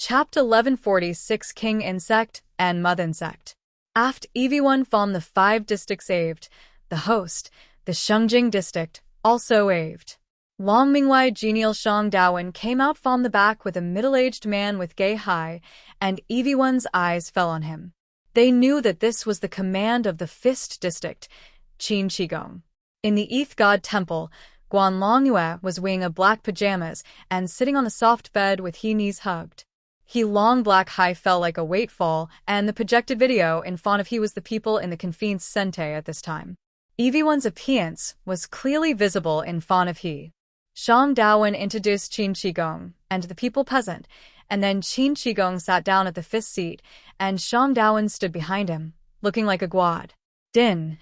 Chapter 1146 King Insect and Mother Insect. After everyone from the 5 districts saved, the host, the Shengjing district, also aved. Long Mingwei genial Shang Dawen came out from the back with a middle-aged man with gay eye, and everyone's eyes fell on him. They knew that this was the command of the 5th district, Qin Shigong. In the Earth God Temple, Guan Longyue was wearing a black pajamas and sitting on a soft bed with his knees hugged. He long black hair fell like a weight fall, and the projected video in front of he was the people in the confined sente at this time. Everyone's appearance was clearly visible in front of he. Shang Dawen introduced Qin Shigong and the people present, and then Qin Shigong sat down at the 5th seat, and Shang Dawen stood behind him, looking like a guad. Din.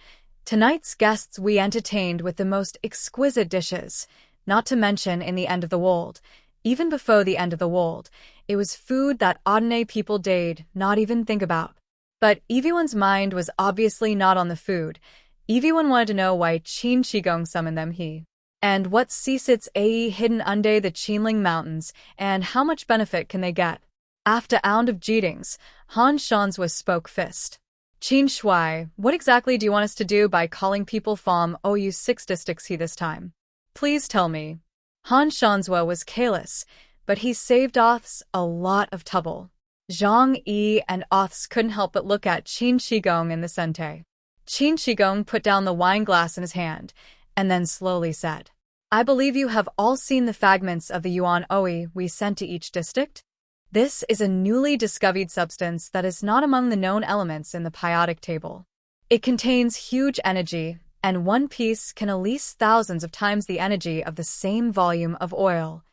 Tonight's guests we entertained with the most exquisite dishes, not to mention in the end of the world. Even before the end of the world, it was food that ordinary people did not even think about. But everyone's mind was obviously not on the food. Everyone wanted to know why Qin Shigong summoned them he. And what secrets are hidden under the Qinling mountains, and how much benefit can they get? After a round of jeetings, Han Shanzhua spoke first. Qin Shui, what exactly do you want us to do by calling people from OU 6 districts he this time? Please tell me. Han Shanzhua was careless, but he saved Oths a lot of trouble. Zhang Yi and Oths couldn't help but look at Qin Shigong in the sente. Qin Shigong put down the wine glass in his hand, and then slowly said, I believe you have all seen the fragments of the Yuan Oi we sent to each district? This is a newly discovered substance that is not among the known elements in the periodic table. It contains huge energy, and one piece can release thousands of times the energy of the same volume of oil.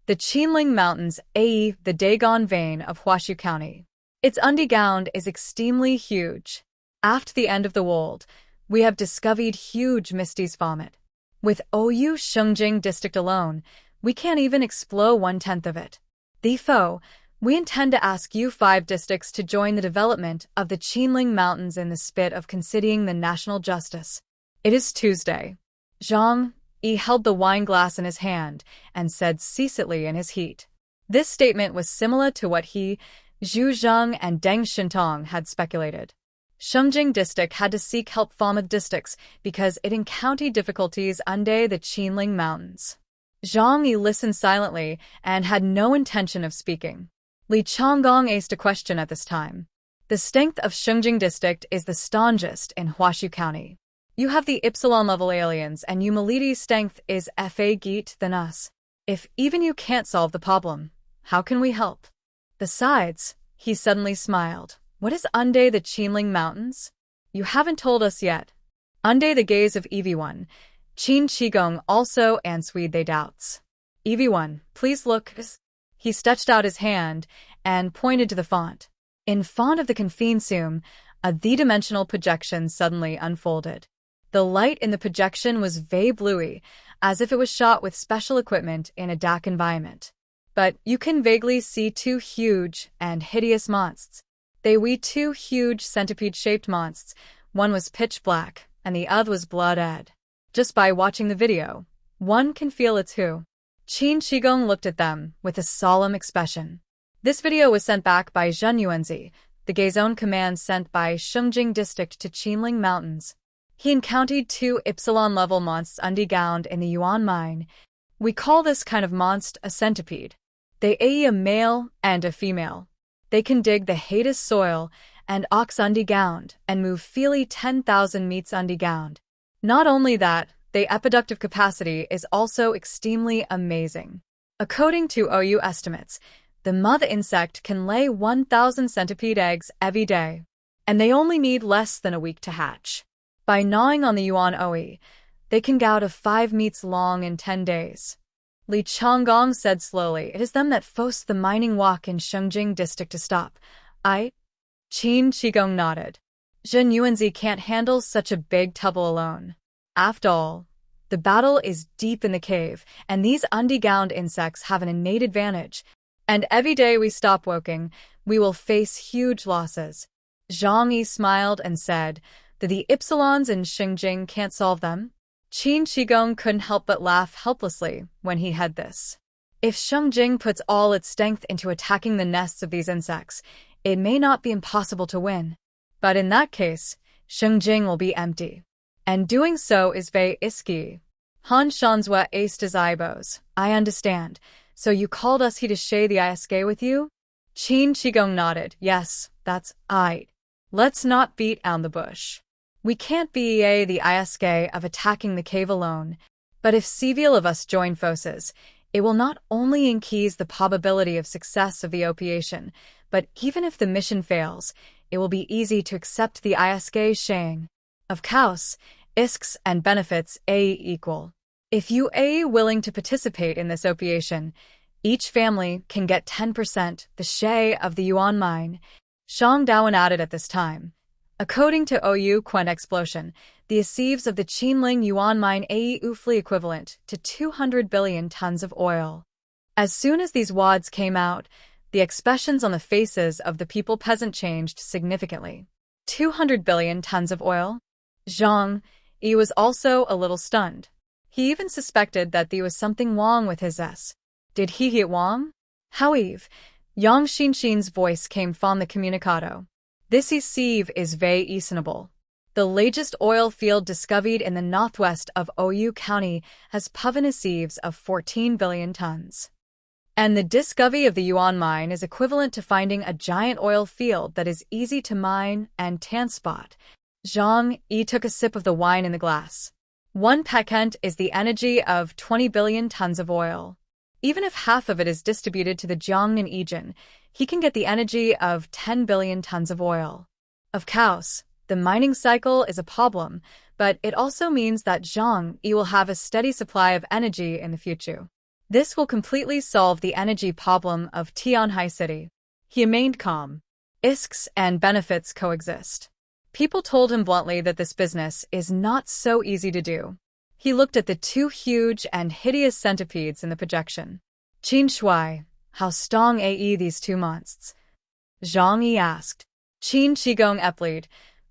The Qinling Mountains, a.e. the Dagon vein of Huashu County. Its underground is extremely huge. After the end of the world, we have discovered huge misties from it. With OU Shengjing district alone, we can't even explore 1/10 of it. Therefore, we intend to ask you 5 districts to join the development of the Qinling Mountains in the spirit of considering the national justice. It is Tuesday. Zhang Yi held the wine glass in his hand and said ceaselessly in his heat. This statement was similar to what he, Zhu Zheng and Deng Shintong had speculated. Shengjing district had to seek help from the districts because it encountered difficulties under the Qinling Mountains. Zhang Yi listened silently and had no intention of speaking. Li Chonggong asked a question at this time. The strength of Shengjing district is the strongest in Huashu County. You have the Epsilon-level aliens, and humanity's strength is fa geet than us. If even you can't solve the problem, how can we help? Besides, he suddenly smiled. What is under the Qinling Mountains? You haven't told us yet. Under the gaze of everyone, Qin Shigong also answered their doubts. Everyone, please look. He stretched out his hand and pointed to the font. In front of the confined zoom, a three-dimensional projection suddenly unfolded. The light in the projection was very bluey, as if it was shot with special equipment in a dark environment. But you can vaguely see 2 huge and hideous monsters. They were 2 huge centipede-shaped monsters. One was pitch black, and the other was blood red. Just by watching the video, one can feel it's who. Qin Shigong looked at them with a solemn expression. This video was sent back by Zhen Yuanzi, the Gay's own command sent by Shengjing district to Qinling Mountains. He encountered 2 Epsilon-level monsters underground in the Yuan mine. We call this kind of monster a centipede. They are a male and a female. They can dig the Hades soil and ox underground and move freely 10,000 meters underground. Not only that, their reproductive capacity is also extremely amazing. According to OU estimates, the mother insect can lay 1,000 centipede eggs every day, and they only need less than a week to hatch. By gnawing on the Yuan Oi, they can grow to 5 meters long in 10 days. Li Chonggong said slowly, it is them that forced the mining walk in Shengjing district to stop. Qin Shigong nodded. Zhen Yuanzi can't handle such a big trouble alone. After all, the battle is deep in the cave, and these underground insects have an innate advantage. And every day we stop working, we will face huge losses. Zhang Yi smiled and said that the Epsilons in Shengjing can't solve them. Qin Shigong couldn't help but laugh helplessly when he heard this. If Shengjing puts all its strength into attacking the nests of these insects, it may not be impossible to win. But in that case, Shengjing will be empty. And doing so is very risky. Han Shanzhua aced his eyebrows. I understand. So you called us he to share the ISK with you? Qin Shigong nodded. Yes, that's I. Let's not beat around the bush. We can't be the ISK of attacking the cave alone. But if several of us join forces, it will not only increase the probability of success of the operation, but even if the mission fails, it will be easy to accept the ISK sharing. Of course, risks and benefits equal. If you are willing to participate in this operation, each family can get 10% the share of the yuan mine. Shang Dawan added at this time. According to OU Quen explosion, the receives of the Qinling yuan mine are roughly equivalent to 200 billion tons of oil. As soon as these wads came out, the expressions on the faces of the people present changed significantly. 200 billion tons of oil? Zhang Yi was also a little stunned. He even suspected that there was something wrong with his S. Did he hit Wang? However, Yang Xinxin's voice came from the communicado. This receive is very reasonable. The largest oil field discovered in the northwest of OU County has proven receives of 14 billion tons. And the discovery of the yuan mine is equivalent to finding a giant oil field that is easy to mine and transport. Zhang Yi took a sip of the wine in the glass. 1% is the energy of 20 billion tons of oil. Even if half of it is distributed to the Jiangnan region, he can get the energy of 10 billion tons of oil. Of course, the mining cycle is a problem, but it also means that Zhang Yi will have a steady supply of energy in the future. This will completely solve the energy problem of Tianhai City. He remained calm. Risks and benefits coexist. People told him bluntly that this business is not so easy to do. He looked at the two huge and hideous centipedes in the projection. Qin Shui, how strong are these two monsters? Zhang Yi asked. Qin Shigong replied,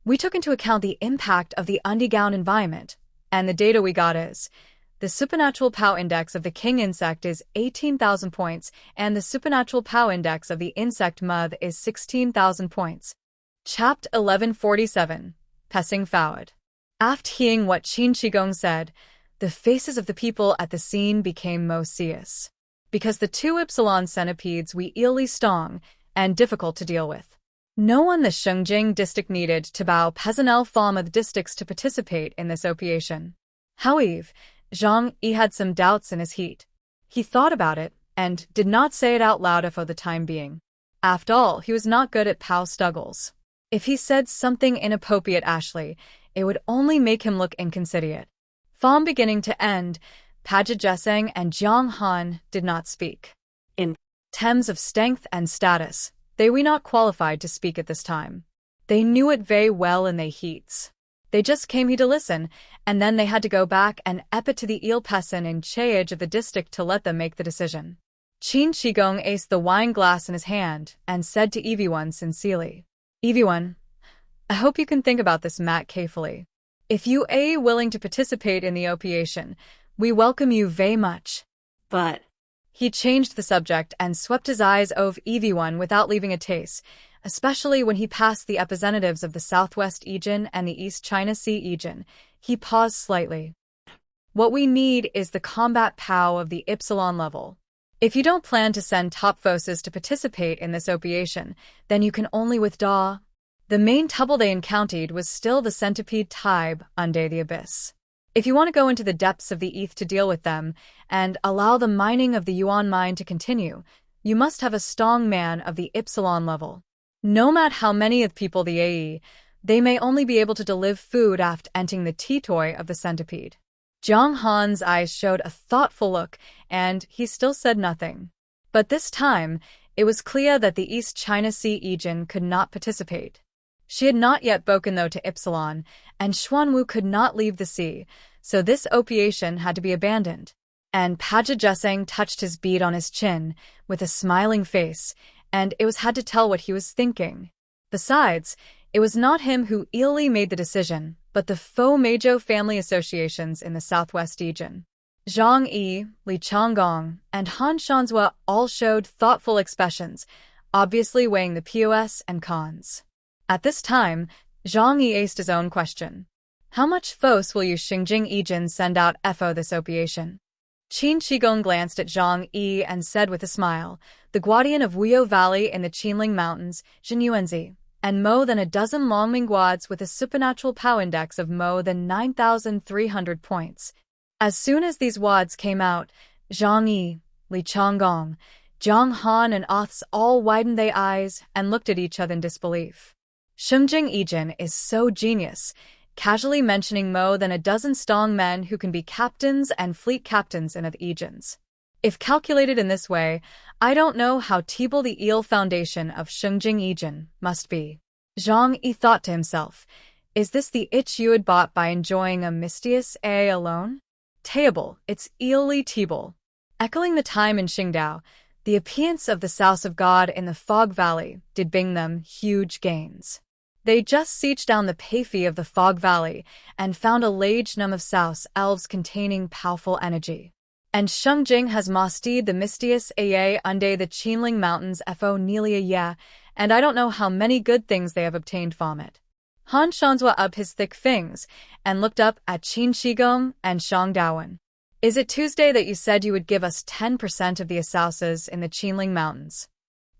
we took into account the impact of the underground environment, and the data we got is, the supernatural power index of the king insect is 18,000 points, and the supernatural power index of the insect mother is 16,000 points. Chapter 1147, Passing Forward. After hearing what Qin Shigong said, the faces of the people at the scene became most serious. Because the two Epsilon centipedes were eerily strong and difficult to deal with. No one the Shengjing district needed to bow personnel from the districts to participate in this operation. However, Zhang Yi had some doubts in his heat. He thought about it and did not say it out loud for the time being. After all, he was not good at power struggles. If he said something inappropriate Ashley, it would only make him look inconsiderate. From beginning to end, Paja Jeseng and Jiang Han did not speak. In terms of strength and status, they were not qualified to speak at this time. They knew it very well in their heats. They just came here to listen, and then they had to go back and ep to the eel person in charge of the district to let them make the decision. Qin Shigong aced the wine glass in his hand and said to everyone sincerely, everyone, I hope you can think about this matter carefully. If you are willing to participate in the operation, we welcome you very much. But he changed the subject and swept his eyes over everyone without leaving a trace, especially when he passed the representatives of the Southwest region and the East China Sea region. He paused slightly. What we need is the combat power of the Epsilon level. If you don't plan to send top forces to participate in this operation, then you can only withdraw. The main trouble they encountered was still the centipede tribe under the abyss. If you want to go into the depths of the Earth to deal with them and allow the mining of the yuan mine to continue, you must have a strong man of the Epsilon level. No matter how many of people the AE, they may only be able to deliver food after entering the territory of the centipede. Jiang Han's eyes showed a thoughtful look, and he still said nothing. But this time, it was clear that the East China Sea region could not participate. She had not yet spoken though to Epsilon, and Xuanwu could not leave the sea, so this operation had to be abandoned. And Paja Jeseng touched his bead on his chin, with a smiling face, and it was hard to tell what he was thinking. Besides, it was not him who eerily made the decision, but the faux Majo family associations in the Southwest region. Zhang Yi, Li Changgong, and Han Shanzhua all showed thoughtful expressions, obviously weighing the pros and cons. At this time, Zhang Yi aced his own question. How much force will you Xingjing Yijin send out FO this opiation? Qin Shigong glanced at Zhang Yi and said with a smile, the guardian of Wuyo Valley in the Qinling Mountains, Zhen Yuanzi, and more than a dozen Longming guads with a supernatural power index of more than 9,300 points. As soon as these wads came out, Zhang Yi, Li Changgong, Zhang Han and Oths all widened their eyes and looked at each other in disbelief. Xingjing Yijin is so genius, casually mentioning more than a dozen strong men who can be captains and fleet captains in the Yijins. If calculated in this way, I don't know how terrible the eel foundation of Xingjing Yijin must be. Zhang Yi thought to himself, is this the itch you had bought by enjoying a mysterious A alone? Table, it's eelly table. Echoing the time in Qingdao, the appearance of the South of God in the Fog Valley did bring them huge gains. They just sieged down the Payfee of the Fog Valley and found a large number of South elves containing powerful energy. And Xingjing has mastered the mysterious AA under the Qinling Mountains for nearly a year, and I don't know how many good things they have obtained from it. Han Shanzhua up his thick fangs and looked up at Qin Shigong and Shang Daowen. Is it Tuesday that you said you would give us 10% of the asouses in the Qinling Mountains?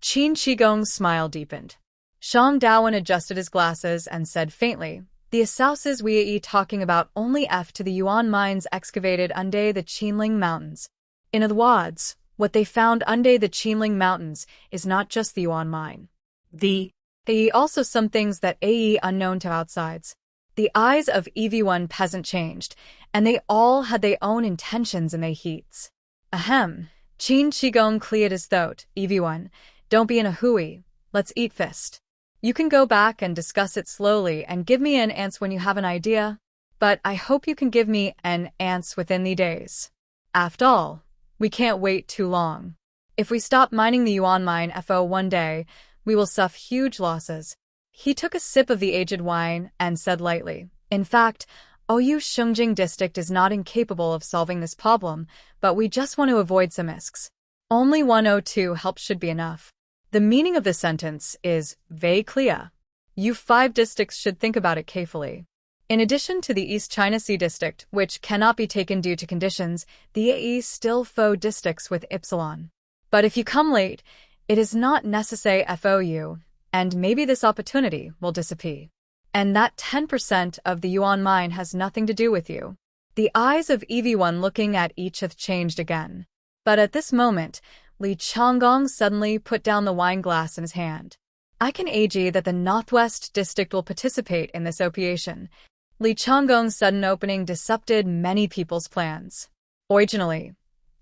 Qin Shigong's smile deepened. Shang Daowen adjusted his glasses and said faintly, the asouses we are talking about only F to the Yuan mines excavated under the Qinling Mountains. In other words, what they found under the Qinling Mountains is not just the Yuan mine. They also some things that are unknown to outsides. The eyes of EV1 peasant changed, and they all had their own intentions in their heats. Ahem. Qin Shigong cleared his throat. EV1, don't be in a hooey. Let's eat fist. You can go back and discuss it slowly and give me an answer when you have an idea, but I hope you can give me an answer within the days. After all, we can't wait too long. If we stop mining the Yuan mine FO one day, we will suffer huge losses. He took a sip of the aged wine and said lightly, in fact, OU Xingjing district is not incapable of solving this problem, but we just want to avoid some risks. Only 102 help should be enough. The meaning of this sentence is very clear. You 5 districts should think about it carefully. In addition to the East China Sea district, which cannot be taken due to conditions, the AE still 4 districts with Ypsilon. But if you come late, it is not necessary FOU, and maybe this opportunity will disappear. And that 10% of the Yuan mine has nothing to do with you. The eyes of EV1 looking at each have changed again. But at this moment, Li Changgong suddenly put down the wine glass in his hand. I can ag that the Northwest District will participate in this opiation. Li Changgong's sudden opening disrupted many people's plans. Originally,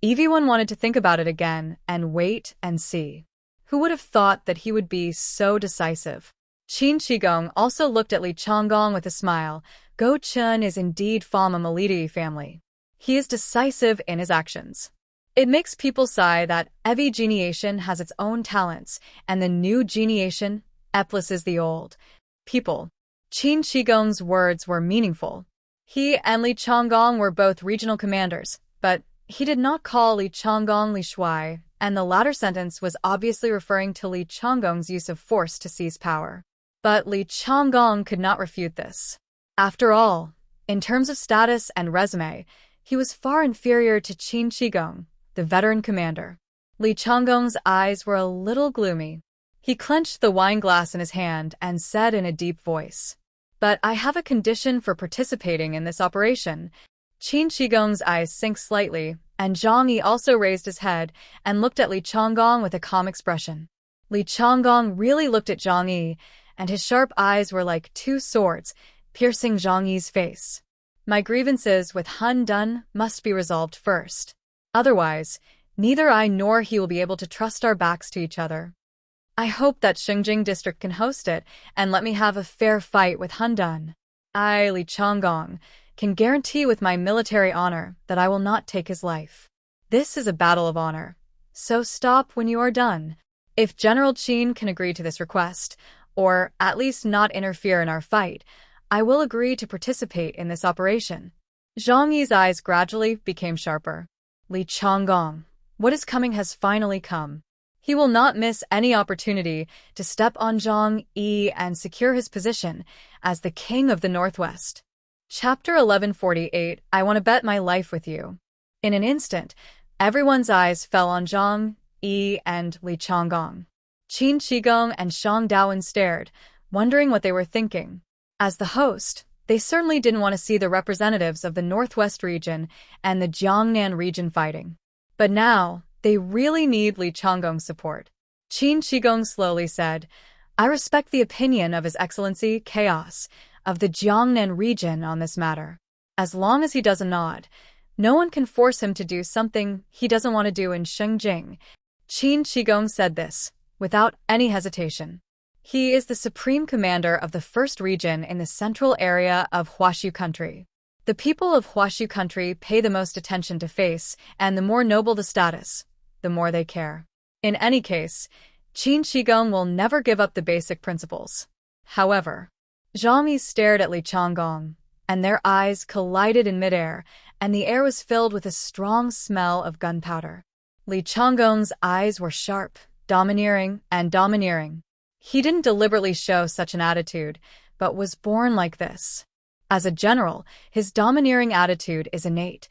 EV1 wanted to think about it again and wait and see. Who would have thought that he would be so decisive? Qin Shigong also looked at Li Changgong with a smile. Go Chun is indeed from a military family. He is decisive in his actions. It makes people sigh that every generation has its own talents, and the new generation eplisses the old. People. Qin Shigong's words were meaningful. He and Li Changgong were both regional commanders, but he did not call Li Changgong Li Shui, and the latter sentence was obviously referring to Li Changgong's use of force to seize power. But Li Changgong could not refute this. After all, in terms of status and resume, he was far inferior to Qin Shigong, the veteran commander. Li Changgong's eyes were a little gloomy. He clenched the wine glass in his hand and said in a deep voice, "But I have a condition for participating in this operation." Qin Shigong's eyes sank slightly, and Zhang Yi also raised his head and looked at Li Changgong with a calm expression. Li Changgong really looked at Zhang Yi, and his sharp eyes were like 2 swords, piercing Zhang Yi's face. My grievances with Han Dun must be resolved first. Otherwise, neither I nor he will be able to trust our backs to each other. I hope that Xingjing district can host it and let me have a fair fight with Han Dun. I, Li Changgong, can guarantee with my military honor that I will not take his life. This is a battle of honor. So stop when you are done. If General Qin can agree to this request, or at least not interfere in our fight, I will agree to participate in this operation. Zhang Yi's eyes gradually became sharper. Li Changgong, what is coming has finally come. He will not miss any opportunity to step on Zhang Yi and secure his position as the king of the Northwest. Chapter 1148, I want to bet my life with you. In an instant, everyone's eyes fell on Zhang Yi and Li Changgong. Qin Shigong and Shang Daowen stared, wondering what they were thinking. As the host, they certainly didn't want to see the representatives of the Northwest region and the Jiangnan region fighting. But now, they really need Li Changgong's support. Qin Shigong slowly said, I respect the opinion of His Excellency Chaos of the Jiangnan region on this matter. As long as he doesn't nod, no one can force him to do something he doesn't want to do in Shengjing. Qin Shigong said this, without any hesitation. He is the supreme commander of the first region in the central area of Huashu country. The people of Huashu country pay the most attention to face, and the more noble the status, the more they care. In any case, Qin Shigong will never give up the basic principles. However, Zhang Yi stared at Li Changgong, and their eyes collided in midair, and the air was filled with a strong smell of gunpowder. Li Changgong's eyes were sharp, domineering. He didn't deliberately show such an attitude, but was born like this. As a general, his domineering attitude is innate.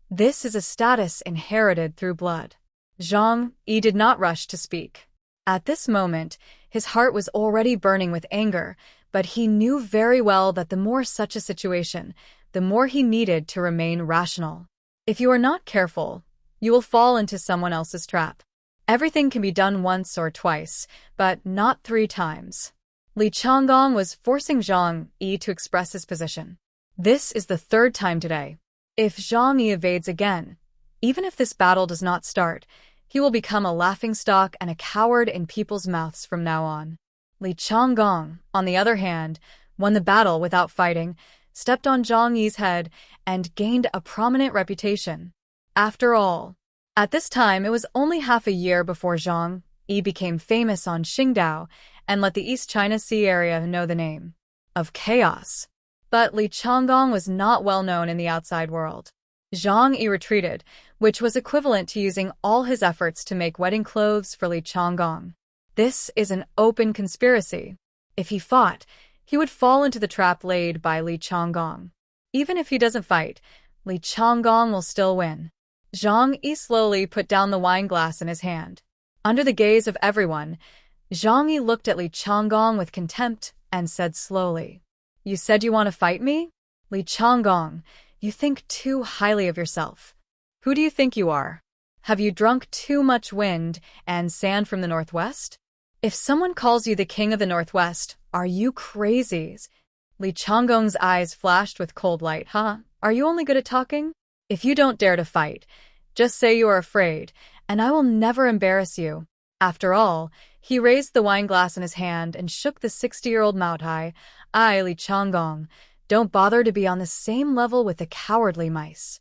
This is a status inherited through blood. Zhang Yi did not rush to speak. At this moment, his heart was already burning with anger, but he knew very well that the more such a situation, the more he needed to remain rational. If you are not careful, you will fall into someone else's trap. Everything can be done once or twice, but not 3 times. Li Changgong was forcing Zhang Yi to express his position. This is the 3rd time today. If Zhang Yi evades again, even if this battle does not start, he will become a laughingstock and a coward in people's mouths from now on. Li Changgong, on the other hand, won the battle without fighting, stepped on Zhang Yi's head, and gained a prominent reputation. After all, at this time it was only half a year before Zhang Yi became famous on Qingdao and let the East China Sea area know the name of Chaos. But Li Changgong was not well known in the outside world. Zhang Yi retreated, which was equivalent to using all his efforts to make wedding clothes for Li Changgong. This is an open conspiracy. If he fought, he would fall into the trap laid by Li Changgong. Even if he doesn't fight, Li Changgong will still win. Zhang Yi slowly put down the wine glass in his hand. Under the gaze of everyone, Zhang Yi looked at Li Changgong with contempt and said slowly, You said you want to fight me? Li Changgong, you think too highly of yourself. Who do you think you are? Have you drunk too much wind and sand from the Northwest? If someone calls you the king of the Northwest, are you crazy? Li Changgong's eyes flashed with cold light. Are you only good at talking? If you don't dare to fight, just say you are afraid, and I will never embarrass you. After all, he raised the wine glass in his hand and shook the 60-year-old Maotai. Li Changgong, don't bother to be on the same level with the cowardly mice.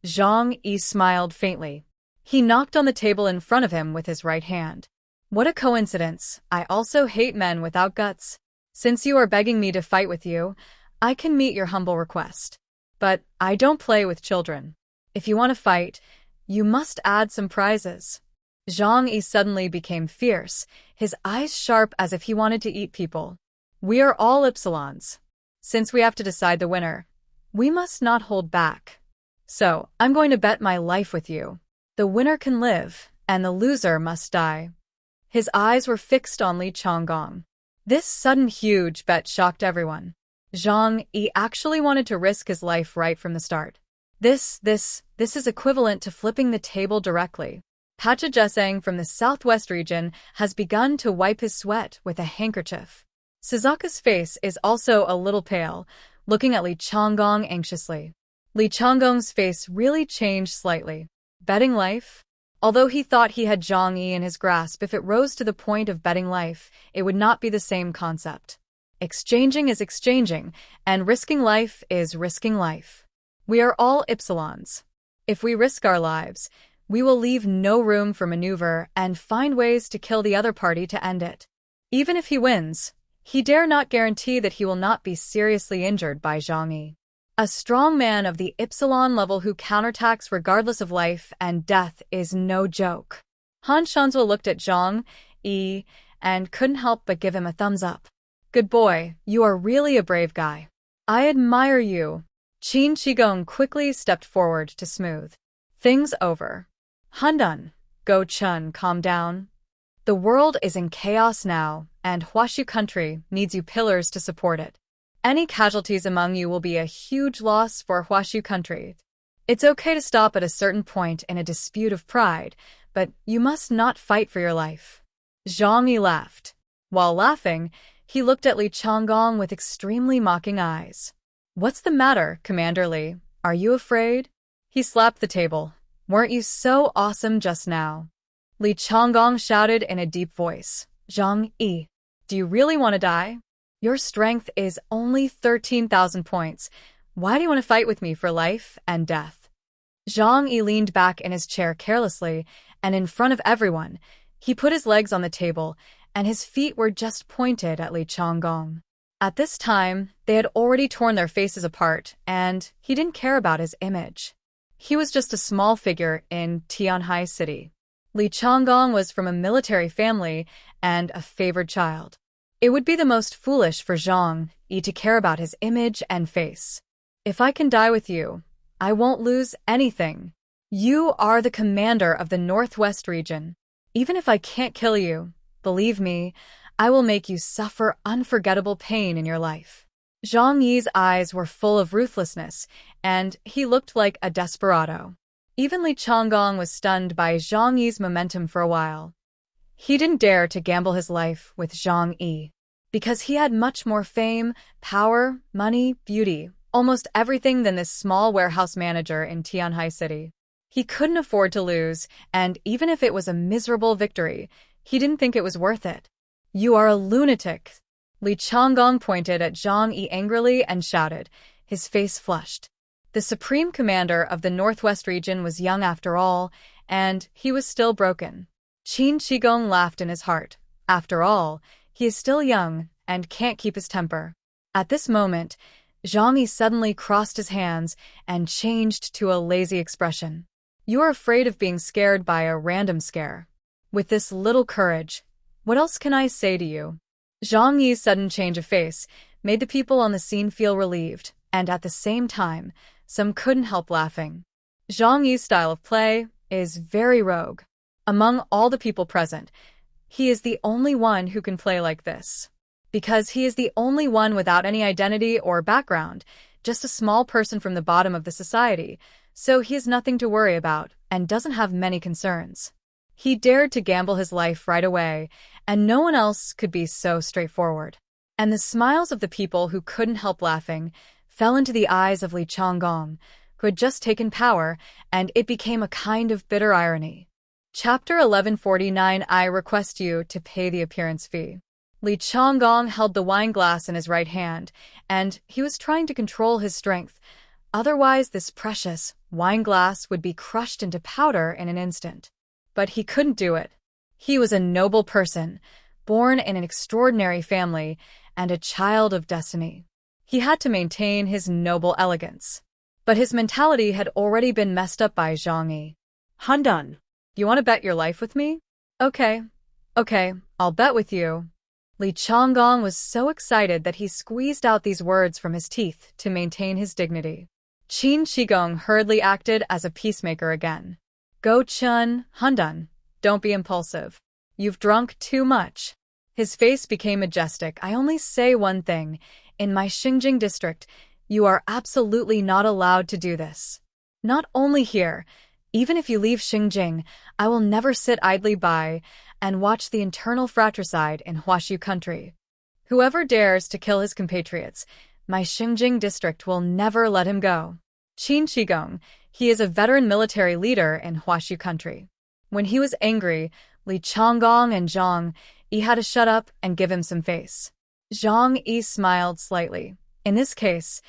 Zhang Yi smiled faintly. He knocked on the table in front of him with his right hand. What a coincidence, I also hate men without guts. Since you are begging me to fight with you, I can meet your humble request. But I don't play with children. If you want to fight, you must add some prizes. Zhang Yi suddenly became fierce, his eyes sharp as if he wanted to eat people. We are all Ypsilons. Since we have to decide the winner, we must not hold back. So, I'm going to bet my life with you. The winner can live, and the loser must die. His eyes were fixed on Li Changgong. This sudden huge bet shocked everyone. Zhang Yi actually wanted to risk his life right from the start. This is equivalent to flipping the table directly. Pacha Jesang from the southwest region has begun to wipe his sweat with a handkerchief. Suzaka's face is also a little pale, looking at Li Changgong anxiously. Li Changgong's face really changed slightly. Betting life? Although he thought he had Zhang Yi in his grasp, if it rose to the point of betting life, it would not be the same concept. Exchanging is exchanging, and risking life is risking life. We are all Ypsilons. If we risk our lives, we will leave no room for maneuver and find ways to kill the other party to end it. Even if he wins, he dare not guarantee that he will not be seriously injured by Zhang Yi. A strong man of the Epsilon level who counterattacks regardless of life and death is no joke. Han Shanzhua looked at Zhang Yi and couldn't help but give him a thumbs up. Good boy, you are really a brave guy. I admire you. Qin Shigong quickly stepped forward to smooth things over. Hundun, Go Chun, calm down. The world is in chaos now, and Huashu country needs you pillars to support it. Any casualties among you will be a huge loss for Huashu country. It's okay to stop at a certain point in a dispute of pride, but you must not fight for your life. Zhang Yi laughed. While laughing, he looked at Li Changgong with extremely mocking eyes. What's the matter, Commander Li? Are you afraid? He slapped the table. Weren't you so awesome just now? Li Changgong shouted in a deep voice. Zhang Yi, do you really want to die? Your strength is only 13,000 points. Why do you want to fight with me for life and death? Zhang Yi leaned back in his chair carelessly, and in front of everyone, he put his legs on the table, and his feet were just pointed at Li Changgong. At this time, they had already torn their faces apart, and he didn't care about his image. He was just a small figure in Tianhai City. Li Changgong was from a military family and a favored child. It would be the most foolish for Zhang Yi to care about his image and face. If I can die with you, I won't lose anything. You are the commander of the Northwest region. Even if I can't kill you, believe me, I will make you suffer unforgettable pain in your life. Zhang Yi's eyes were full of ruthlessness, and he looked like a desperado. Even Li Changgong was stunned by Zhang Yi's momentum for a while. He didn't dare to gamble his life with Zhang Yi, because he had much more fame, power, money, beauty, almost everything than this small warehouse manager in Tianhai City. He couldn't afford to lose, and even if it was a miserable victory, he didn't think it was worth it. You are a lunatic. Li Changgong pointed at Zhang Yi angrily and shouted, his face flushed. The supreme commander of the Northwest region was young after all, and he was still broken. Qin Shigong laughed in his heart. After all, he is still young and can't keep his temper. At this moment, Zhang Yi suddenly crossed his hands and changed to a lazy expression. You are afraid of being scared by a random scare. With this little courage, what else can I say to you? Zhang Yi's sudden change of face made the people on the scene feel relieved, and at the same time, some couldn't help laughing. Zhang Yi's style of play is very rogue. Among all the people present, he is the only one who can play like this. Because he is the only one without any identity or background, just a small person from the bottom of the society, so he has nothing to worry about and doesn't have many concerns. He dared to gamble his life right away, and no one else could be so straightforward. And the smiles of the people who couldn't help laughing fell into the eyes of Li Changgong, who had just taken power, and it became a kind of bitter irony. Chapter 1149. I request you to pay the appearance fee. Li Changgong held the wine glass in his right hand, and he was trying to control his strength. Otherwise, this precious wine glass would be crushed into powder in an instant. But he couldn't do it. He was a noble person, born in an extraordinary family, and a child of destiny. He had to maintain his noble elegance. But his mentality had already been messed up by Zhang Yi. Hundun, you want to bet your life with me? Okay, I'll bet with you. Li Changgong was so excited that he squeezed out these words from his teeth to maintain his dignity. Qin Shigong hurriedly acted as a peacemaker again. Go Chun, Hundun, don't be impulsive. You've drunk too much. His face became majestic. I only say one thing. In my Xinjiang district, you are absolutely not allowed to do this. Not only here, even if you leave Xinjiang, I will never sit idly by and watch the internal fratricide in Huashu country. Whoever dares to kill his compatriots, my Xinjiang district will never let him go. Qin Shigong, he is a veteran military leader in Huashu country. When he was angry, Li Changgong and Zhang Yi had to shut up and give him some face. Zhang Yi smiled slightly. In this case,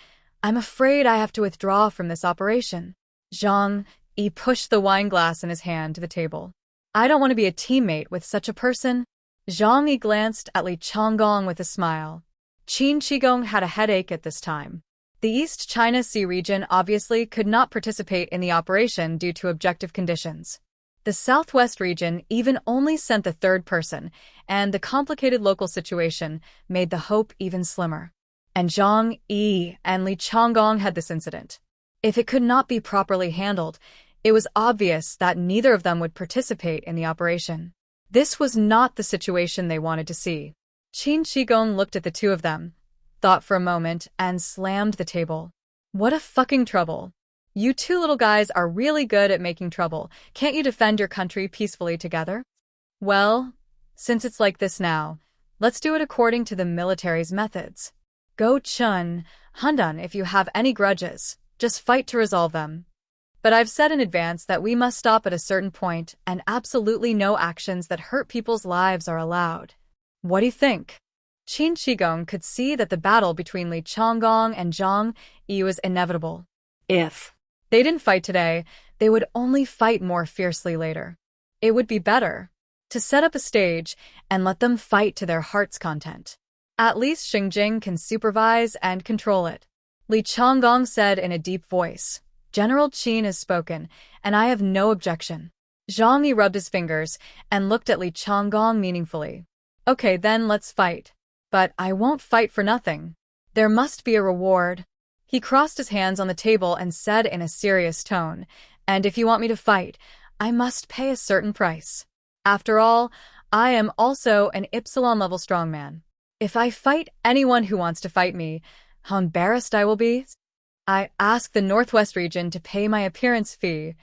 I'm afraid I have to withdraw from this operation. Zhang Yi pushed the wine glass in his hand to the table. I don't want to be a teammate with such a person. Zhang Yi glanced at Li Changgong with a smile. Qin Shigong had a headache at this time. The East China Sea region obviously could not participate in the operation due to objective conditions. The Southwest region even only sent the third person, and the complicated local situation made the hope even slimmer. And Zhang Yi and Li Changgong had this incident. If it could not be properly handled, it was obvious that neither of them would participate in the operation. This was not the situation they wanted to see. Qin Shigong looked at the two of them, thought for a moment, and slammed the table. What a fucking trouble. You two little guys are really good at making trouble. Can't you defend your country peacefully together? Well, since it's like this now, let's do it according to the military's methods. Go Chun, Hundun if you have any grudges, just fight to resolve them. But I've said in advance that we must stop at a certain point and absolutely no actions that hurt people's lives are allowed. What do you think? Qin Shigong could see that the battle between Li Changgong and Zhang Yi was inevitable. If they didn't fight today, they would only fight more fiercely later. It would be better to set up a stage and let them fight to their heart's content. At least Xingjing can supervise and control it. Li Changgong said in a deep voice. General Qin has spoken, and I have no objection. Zhang Yi rubbed his fingers and looked at Li Changgong meaningfully. Okay, then let's fight. But I won't fight for nothing. There must be a reward. He crossed his hands on the table and said in a serious tone, and if you want me to fight, I must pay a certain price. After all, I am also an Epsilon-level strongman. If I fight anyone who wants to fight me, how embarrassed I will be. I ask the Northwest region to pay my appearance fee.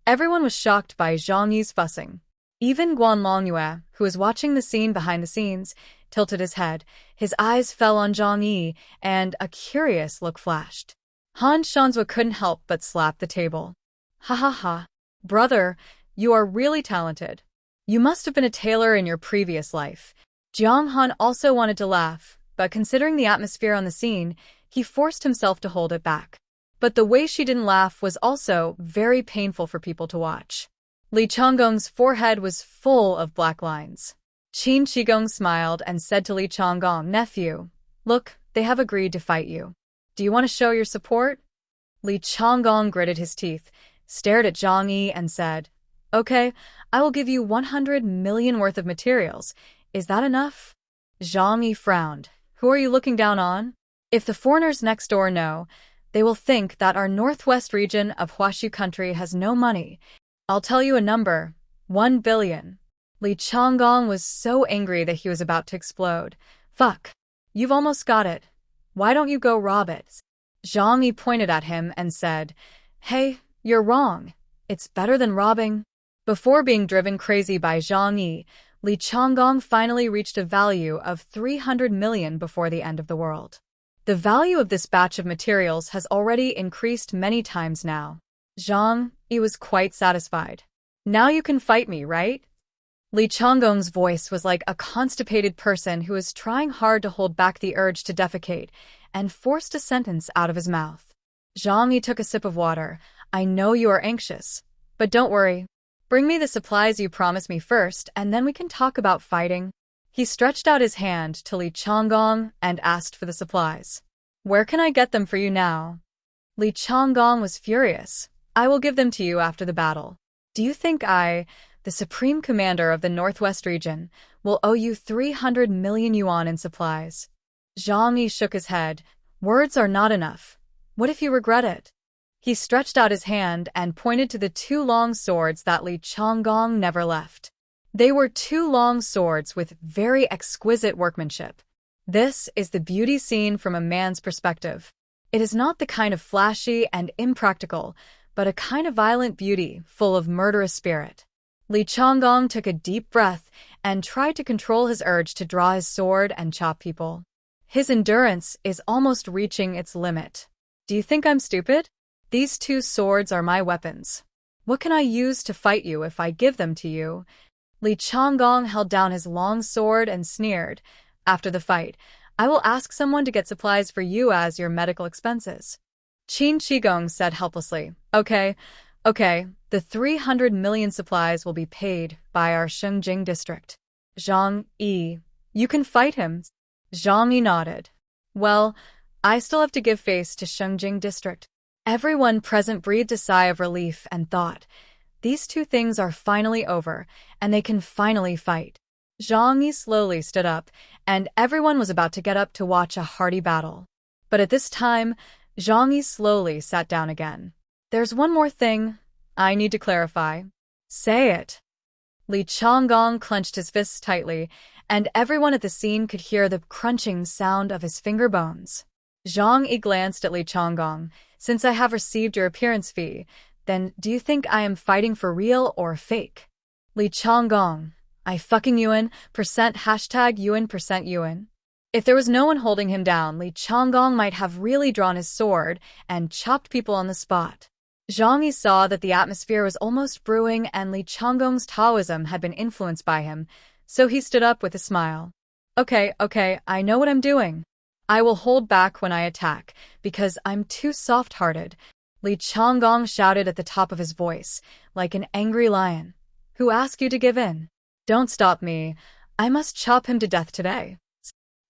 Everyone was shocked by Zhang Yi's fussing. Even Guan Longyue, who was watching the scene behind the scenes, tilted his head. His eyes fell on Zhang Yi, and a curious look flashed. Han Shanzhua couldn't help but slap the table. Ha ha ha. Brother, you are really talented. You must have been a tailor in your previous life. Jiang Han also wanted to laugh, but considering the atmosphere on the scene, he forced himself to hold it back. But the way she didn't laugh was also very painful for people to watch. Li Changgong's forehead was full of black lines. Qin Shigong smiled and said to Li Changgong, nephew, look, they have agreed to fight you. Do you want to show your support? Li Changgong gritted his teeth, stared at Zhang Yi and said, okay, I will give you 100 million worth of materials. Is that enough? Zhang Yi frowned. Who are you looking down on? If the foreigners next door know, they will think that our northwest region of Huashu country has no money. I'll tell you a number, 1 billion. Li Changgong was so angry that he was about to explode. Fuck. You've almost got it. Why don't you go rob it? Zhang Yi pointed at him and said, hey, you're wrong. It's better than robbing. Before being driven crazy by Zhang Yi, Li Changgong finally reached a value of 300 million before the end of the world. The value of this batch of materials has already increased many times now. Zhang Yi was quite satisfied. Now you can fight me, right? Li Changgong's voice was like a constipated person who is trying hard to hold back the urge to defecate and forced a sentence out of his mouth. Zhang Yi took a sip of water. I know you are anxious, but don't worry. Bring me the supplies you promised me first, and then we can talk about fighting. He stretched out his hand to Li Changgong and asked for the supplies. Where can I get them for you now? Li Changgong was furious. I will give them to you after the battle. Do you think I, the supreme commander of the Northwest region, will owe you 300 million yuan in supplies? Zhang Yi shook his head. Words are not enough. What if you regret it? He stretched out his hand and pointed to the 2 long swords that Li Changgong never left. They were 2 long swords with very exquisite workmanship. This is the beauty seen from a man's perspective. It is not the kind of flashy and impractical, but a kind of violent beauty full of murderous spirit. Li Changgong took a deep breath and tried to control his urge to draw his sword and chop people. His endurance is almost reaching its limit. Do you think I'm stupid? These 2 swords are my weapons. What can I use to fight you if I give them to you? Li Changgong held down his long sword and sneered. After the fight, I will ask someone to get supplies for you as your medical expenses. Qin Shigong said helplessly, Okay, the 300 million supplies will be paid by our Xingjing district. Zhang Yi, you can fight him. Zhang Yi nodded. Well, I still have to give face to Shengjing District. Everyone present breathed a sigh of relief and thought, these two things are finally over, and they can finally fight. Zhang Yi slowly stood up, and everyone was about to get up to watch a hearty battle. But at this time, Zhang Yi slowly sat down again. There's one more thing I need to clarify. Say it. Li Changgong clenched his fists tightly, and everyone at the scene could hear the crunching sound of his finger bones. Zhang Yi glanced at Li Changgong. Since I have received your appearance fee, then do you think I am fighting for real or fake? Li Changgong, I fucking Yuan, %Yuan%Yuan. If there was no one holding him down, Li Changgong might have really drawn his sword and chopped people on the spot. Zhang Yi saw that the atmosphere was almost brewing and Li Changgong's Taoism had been influenced by him, so he stood up with a smile. Okay, I know what I'm doing. I will hold back when I attack, because I'm too soft-hearted. Li Changgong shouted at the top of his voice, like an angry lion. Who asked you to give in? Don't stop me. I must chop him to death today.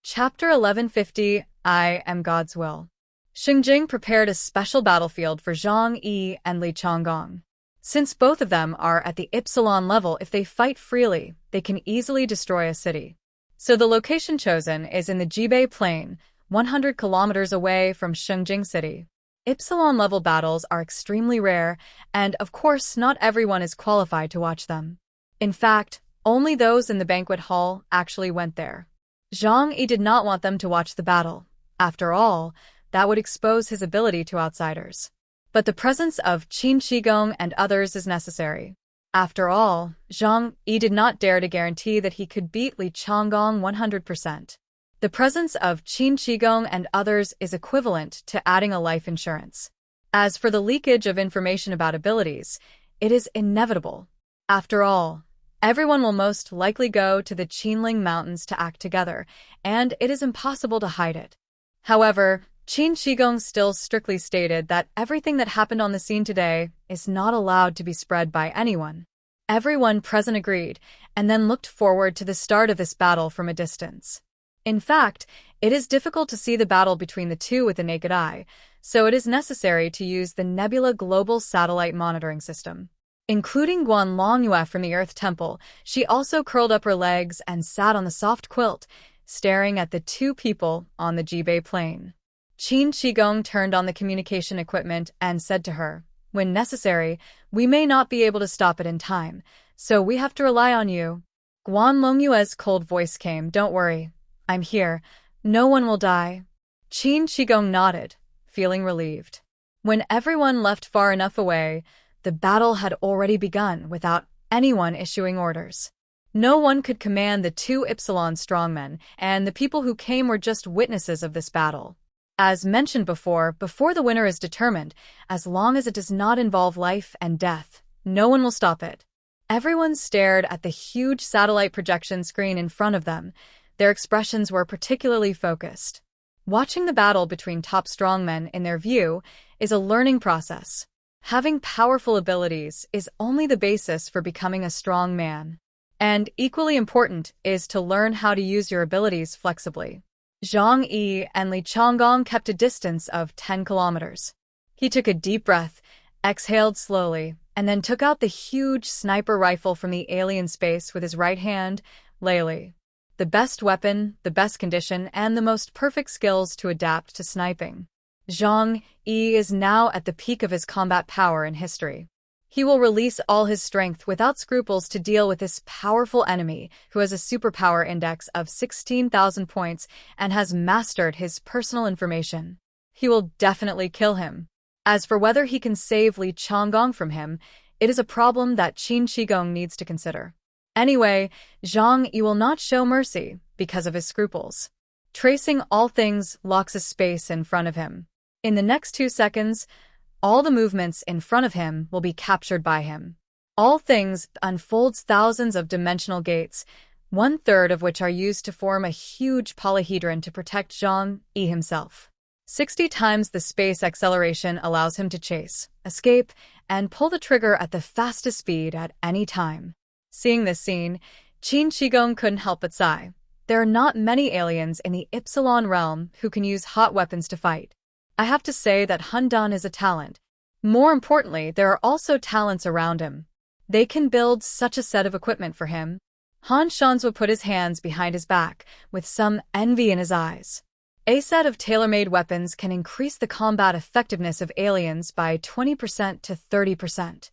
Chapter 1150, I Am God's Will. Shengjing prepared a special battlefield for Zhang Yi and Li Changgong. Since both of them are at the Ypsilon level, if they fight freely, they can easily destroy a city. So the location chosen is in the Jibei Plain, 100 kilometers away from Shengjing City. Ypsilon-level battles are extremely rare, and of course not everyone is qualified to watch them. In fact, only those in the banquet hall actually went there. Zhang Yi did not want them to watch the battle. After all, that would expose his ability to outsiders. But the presence of Qin Shigong and others is necessary. After all, Zhang Yi did not dare to guarantee that he could beat Li Changgong 100%. The presence of Qin Shigong and others is equivalent to adding a life insurance. As for the leakage of information about abilities, it is inevitable. After all, everyone will most likely go to the Qinling Mountains to act together, and it is impossible to hide it. However, Qin Shigong still strictly stated that everything that happened on the scene today is not allowed to be spread by anyone. Everyone present agreed, and then looked forward to the start of this battle from a distance. In fact, it is difficult to see the battle between the two with the naked eye, so it is necessary to use the Nebula Global Satellite Monitoring System. Including Guan Longyue from the Earth Temple, she also curled up her legs and sat on the soft quilt, staring at the two people on the Jibei Plain. Qin Shigong turned on the communication equipment and said to her, when necessary, we may not be able to stop it in time, so we have to rely on you. Guan Longyue's cold voice came, don't worry, I'm here, no one will die. Qin Shigong nodded, feeling relieved. When everyone left far enough away, the battle had already begun without anyone issuing orders. No one could command the two Ypsilon strongmen, and the people who came were just witnesses of this battle. As mentioned before the winner is determined, as long as it does not involve life and death, no one will stop it. Everyone stared at the huge satellite projection screen in front of them. Their expressions were particularly focused. Watching the battle between top strongmen in their view is a learning process. Having powerful abilities is only the basis for becoming a strong man. And equally important is to learn how to use your abilities flexibly. Zhang Yi and Li Changgong kept a distance of 10 kilometers. He took a deep breath, exhaled slowly, and then took out the huge sniper rifle from the alien space with his right hand, Layli. The best weapon, the best condition, and the most perfect skills to adapt to sniping. Zhang Yi is now at the peak of his combat power in history. He will release all his strength without scruples to deal with this powerful enemy who has a superpower index of 16,000 points and has mastered his personal information. He will definitely kill him. As for whether he can save Li Changgong from him, it is a problem that Qin Shigong needs to consider. Anyway, Zhang Yi will not show mercy because of his scruples. Tracing all things locks a space in front of him. In the next 2 seconds, all the movements in front of him will be captured by him. All things unfolds thousands of dimensional gates, 1/3 of which are used to form a huge polyhedron to protect Zhang Yi himself. 60 times the space acceleration allows him to chase, escape, and pull the trigger at the fastest speed at any time. Seeing this scene, Qin Shigong couldn't help but sigh. There are not many aliens in the Ypsilon realm who can use hot weapons to fight. I have to say that Han Dan is a talent. More importantly, there are also talents around him. They can build such a set of equipment for him. Han Shanzwa put his hands behind his back, with some envy in his eyes. A set of tailor-made weapons can increase the combat effectiveness of aliens by 20% to 30%.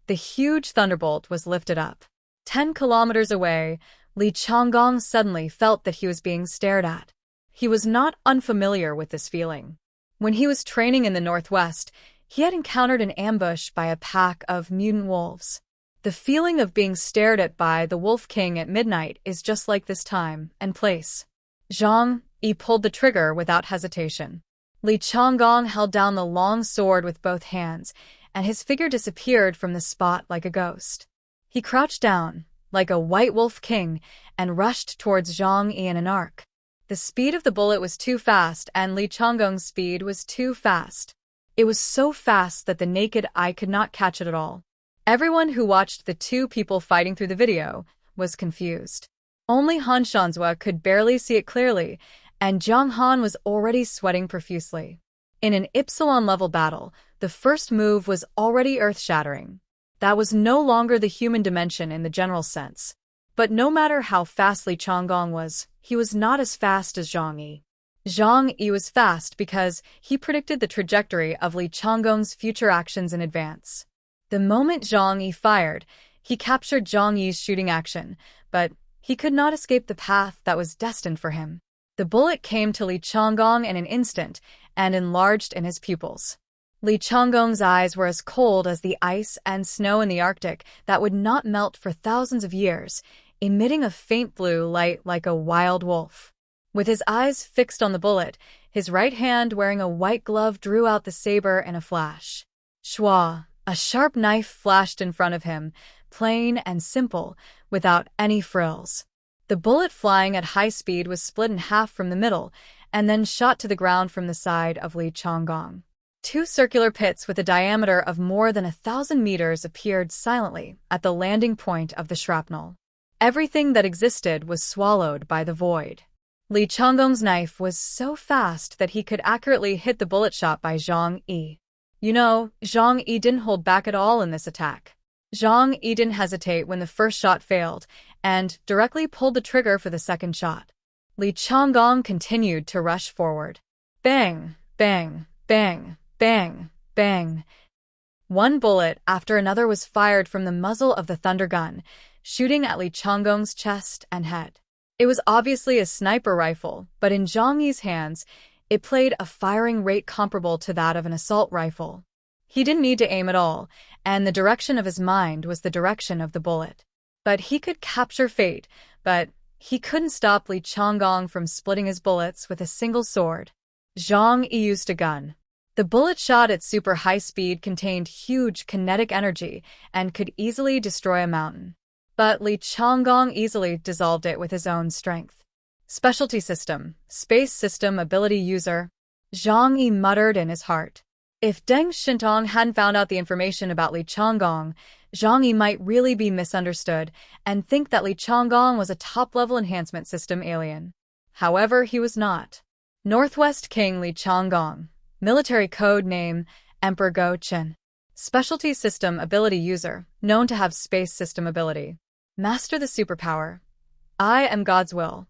The huge thunderbolt was lifted up. 10 kilometers away, Li Changgong suddenly felt that he was being stared at. He was not unfamiliar with this feeling. When he was training in the Northwest, he had encountered an ambush by a pack of mutant wolves. The feeling of being stared at by the Wolf King at midnight is just like this time and place. Zhang Yi pulled the trigger without hesitation. Li Changgong held down the long sword with both hands, and his figure disappeared from the spot like a ghost. He crouched down, like a white wolf king, and rushed towards Zhang Yi in an arc. The speed of the bullet was too fast, and Li Changgong's speed was too fast. It was so fast that the naked eye could not catch it at all. Everyone who watched the two people fighting through the video was confused. Only Han Shanzwa could barely see it clearly, and Zhang Han was already sweating profusely. In an Ypsilon-level battle, the first move was already earth-shattering. That was no longer the human dimension in the general sense. But no matter how fast Li Changgong was, he was not as fast as Zhang Yi. Zhang Yi was fast because he predicted the trajectory of Li Changgong's future actions in advance. The moment Zhang Yi fired, he captured Zhang Yi's shooting action, but he could not escape the path that was destined for him. The bullet came to Li Changgong in an instant and enlarged in his pupils. Li Changgong's eyes were as cold as the ice and snow in the Arctic that would not melt for thousands of years, emitting a faint blue light like a wild wolf. With his eyes fixed on the bullet, his right hand wearing a white glove drew out the saber in a flash. Shwa, a sharp knife flashed in front of him, plain and simple, without any frills. The bullet flying at high speed was split in half from the middle, and then shot to the ground from the side of Li Changgong. Two circular pits with a diameter of more than 1,000 meters appeared silently at the landing point of the shrapnel. Everything that existed was swallowed by the void. Li Changgong's knife was so fast that he could accurately hit the bullet shot by Zhang Yi. You know, Zhang Yi didn't hold back at all in this attack. Zhang Yi didn't hesitate when the first shot failed, and directly pulled the trigger for the second shot. Li Changgong continued to rush forward. Bang, bang, bang, bang, bang. One bullet after another was fired from the muzzle of the thunder gun, shooting at Li Changgong's chest and head. It was obviously a sniper rifle, but in Zhang Yi's hands, it played a firing rate comparable to that of an assault rifle. He didn't need to aim at all, and the direction of his mind was the direction of the bullet. But he could capture fate, but he couldn't stop Li Changgong from splitting his bullets with a single sword. Zhang Yi used a gun. The bullet shot at super high speed contained huge kinetic energy and could easily destroy a mountain. But Li Changgong easily dissolved it with his own strength. Specialty system, space system ability user. Zhang Yi muttered in his heart. If Deng Shintong hadn't found out the information about Li Changgong, Zhang Yi might really be misunderstood and think that Li Changgong was a top-level enhancement system alien. However, he was not. Northwest King Li Changgong. Military code name, Emperor Go Chen. Specialty system ability user, known to have space system ability. Master the superpower. I am God's will.